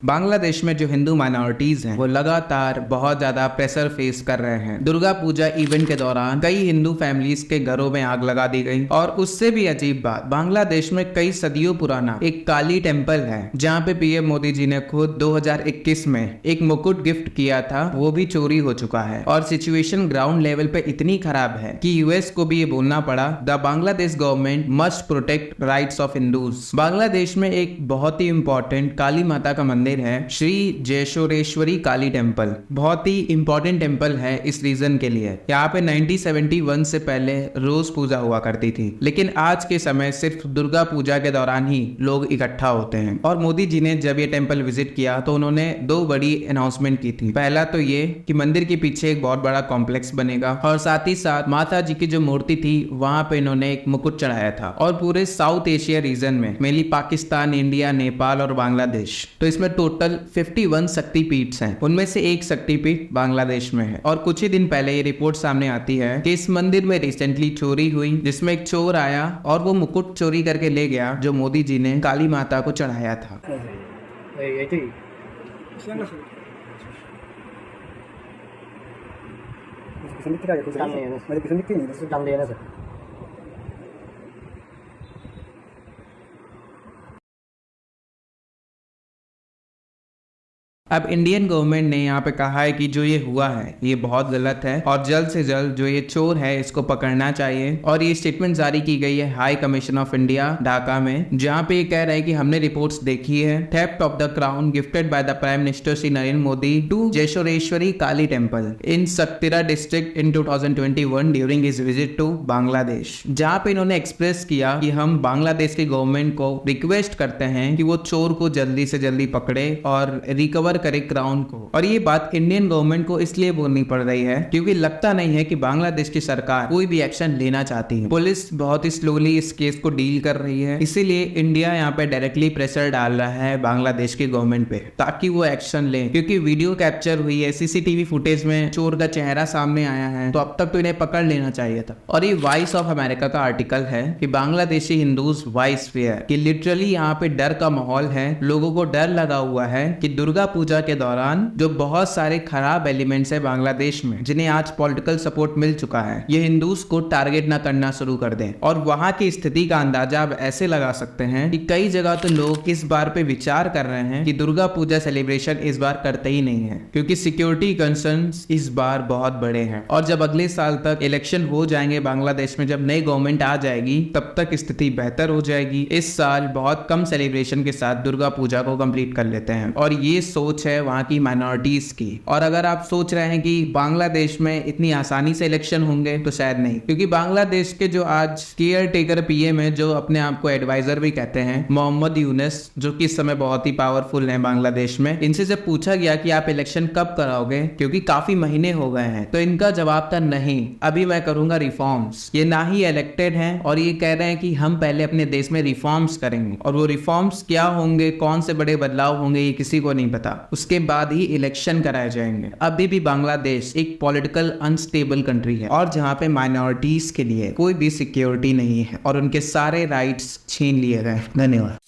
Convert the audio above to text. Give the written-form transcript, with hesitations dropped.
बांग्लादेश में जो हिंदू माइनॉरिटीज हैं वो लगातार बहुत ज्यादा प्रेशर फेस कर रहे हैं। दुर्गा पूजा इवेंट के दौरान कई हिंदू फैमिलीज के घरों में आग लगा दी गई और उससे भी अजीब बात, बांग्लादेश में कई सदियों पुराना एक काली टेम्पल है जहाँ पे पीएम मोदी जी ने खुद 2021 में एक मुकुट गिफ्ट किया था, वो भी चोरी हो चुका है और सिचुएशन ग्राउंड लेवल पे इतनी खराब है कि यूएस को भी ये बोलना पड़ा, the Bangladesh government must protect rights of Hindus. Bangladesh में एक बहुत ही इंपॉर्टेंट काली माता का मंदिर है, श्री जयशोरेश्वरी काली टेम्पल। बहुत ही इंपॉर्टेंट टेम्पल है इस रीजन के लिए। यहाँ पे 1971 से पहले रोज पूजा हुआ करती थी, लेकिन आज के समय सिर्फ दुर्गा पूजा के दौरान ही लोग इकट्ठा होते हैं। और मोदी जी ने जब ये टेम्पल विजिट किया तो उन्होंने दो बड़ी अनाउंसमेंट की थी। पहला तो ये कि मंदिर के पीछे एक बहुत बड़ा कॉम्प्लेक्स बनेगा और साथ ही साथ माता जी की जो मूर्ति थी वहां पे इन्होंने एक मुकुट चढ़ाया था। और पूरे साउथ एशिया रीजन में मेनली पाकिस्तान, इंडिया, नेपाल और बांग्लादेश, तो इसमें टोटल 51 शक्तिपीठ हैं। उनमें से एक शक्तिपीठ बांग्लादेश में है। और कुछ ही दिन पहले ये रिपोर्ट सामने आती है कि इस मंदिर में रिसेंटली चोरी हुई, जिसमें एक चोर आया और वो मुकुट चोरी करके ले गया जो मोदी जी ने काली माता को चढ़ाया था। अब इंडियन गवर्नमेंट ने यहाँ पे कहा है कि जो ये हुआ है ये बहुत गलत है और जल्द से जल्द जो ये चोर है इसको पकड़ना चाहिए। और ये स्टेटमेंट जारी की गई है high commission of India Dhaka में, जहाँ पे ये कह रहा है कि हमने रिपोर्ट्स देखी है theft of the crown gifted by the prime minister Shri Narendra Modi to Jeshoreshwari Kali temple in Satkhira district in 2021 during his visit to Bangladesh. जहाँ पे इन्होंने एक्सप्रेस किया कि हम बांग्लादेश की गवर्नमेंट को रिक्वेस्ट करते हैं कि वो चोर को जल्दी से जल्दी पकड़े और रिकवर करे क्राउन को। और ये बात इंडियन गवर्नमेंट को इसलिए बोलनी पड़ रही है क्योंकि लगता नहीं है कि बांग्लादेश की सरकार कोई भी एक्शन लेना चाहती है। पुलिस बहुत ही स्लोली इस केस को डील कर रही है, इसीलिए इंडिया यहाँ पे डायरेक्टली प्रेशर डाल रहा है बांग्लादेश की गवर्नमेंट पे ताकि वो एक्शन ले। क्योंकि वीडियो कैप्चर हुई है, सीसीटीवी फुटेज में चोर का चेहरा सामने आया है, तो अब तक तो इन्हें पकड़ लेना चाहिए था। और ये वॉइस ऑफ अमेरिका का आर्टिकल है कि बांग्लादेशी हिंदूज वॉइस फेयर, कि लिटरली यहाँ पे डर का माहौल है, लोगों को डर लगा हुआ है कि दुर्गा पूजा के दौरान जो बहुत सारे खराब एलिमेंट्स है बांग्लादेश में, जिन्हें आज पॉलिटिकल सपोर्ट मिल चुका है, ये हिंदूज को टारगेट ना करना शुरू कर दें। और वहां की स्थिति का अंदाजा आप ऐसे लगा सकते हैं कि कई जगह तो लोग इस बार पे विचार कर रहे हैं कि दुर्गा पूजा सेलिब्रेशन इस बार करते ही नहीं है, क्योंकि सिक्योरिटी कंसर्न्स इस बार बहुत बड़े हैं। और जब अगले साल तक इलेक्शन हो जाएंगे बांग्लादेश में, जब नई गवर्नमेंट आ जाएगी, तब तक स्थिति बेहतर हो जाएगी। इस साल बहुत कम सेलिब्रेशन के साथ दुर्गा पूजा को कंप्लीट कर लेते हैं। और ये सोच है वहां की माइनॉरिटीज की। और अगर आप सोच रहे हैं कि बांग्लादेश में इतनी आसानी से इलेक्शन होंगे, तो शायद नहीं, क्योंकि बांग्लादेश के जो आज केयर टेकर पीएम है, जो अपने आप को एडवाइजर भी कहते हैं, मोहम्मद यूनुस, जो कि इस समय बहुत ही पावरफुल है बांग्लादेश में, इनसे जब पूछा गया कि आप इलेक्शन कब कराओगे क्योंकि काफी महीने हो गए हैं, तो इनका जवाब था नहीं, अभी मैं करूंगा रिफॉर्म्स। ये ना ही इलेक्टेड हैं और ये कह रहे हैं कि हम पहले अपने देश में रिफॉर्म्स करेंगे। और वो रिफॉर्म्स क्या होंगे, कौन से बड़े बदलाव होंगे, ये किसी को नहीं पता। उसके बाद ही इलेक्शन कराए जाएंगे। अभी भी बांग्लादेश एक पॉलिटिकल अनस्टेबल कंट्री है और जहां पे माइनॉरिटीज के लिए कोई भी सिक्योरिटी नहीं है और उनके सारे राइट्स छीन लिए गए। धन्यवाद।